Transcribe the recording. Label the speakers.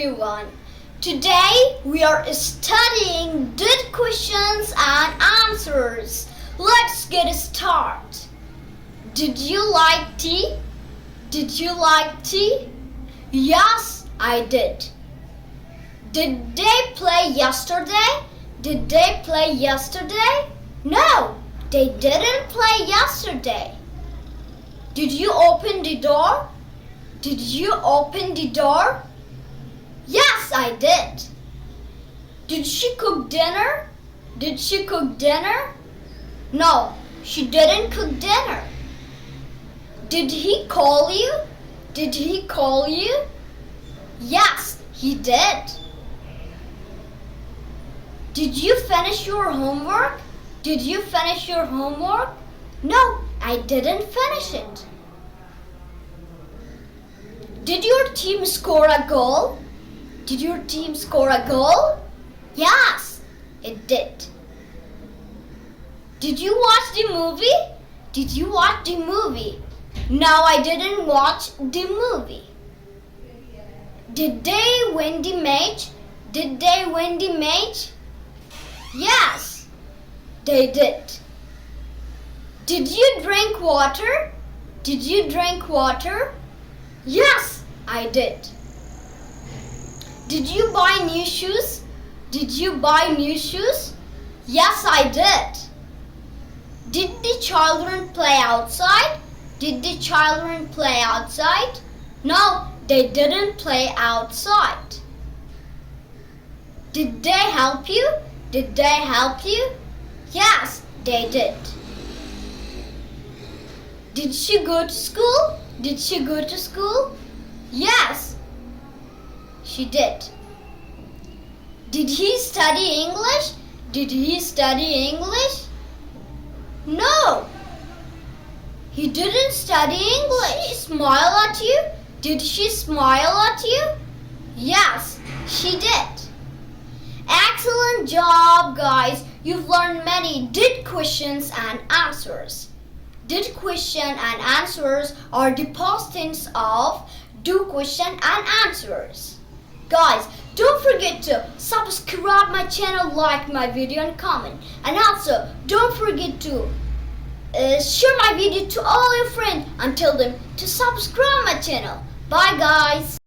Speaker 1: everyone. Today we are studying did questions and answers. Let's get started. Did you like tea? Did you like tea? Yes, I did. Did they play yesterday? Did they play yesterday? No, they didn't play yesterday. Did you open the door? Did you open the door? Yes, I did. Did she cook dinner? Did she cook dinner? No, she didn't cook dinner. Did he call you? Did he call you? Yes, he did. Did you finish your homework? Did you finish your homework? No, I didn't finish it. Did your team score a goal? Did your team score a goal? Yes, it did. Did you watch the movie? Did you watch the movie? No, I didn't watch the movie. Did they win the match? Did they win the match? Yes, they did. Did you drink water? Did you drink water? Yes, I did. Did you buy new shoes? Did you buy new shoes? Yes, I did. Did the children play outside? Did the children play outside? No, they didn't play outside. Did they help you? Did they help you? Yes, they did. Did she go to school? Did she go to school? Yes, she did. Did he study English? Did he study English? No, he didn't study English. Did she smile at you? Did she smile at you? Yes, she did. Excellent job, guys. You've learned many did questions and answers. Did question and answers are the past tense of do question and answers. Guys, don't forget to subscribe my channel, like my video and comment. And also, don't forget to share my video to all your friends and tell them to subscribe my channel. Bye guys.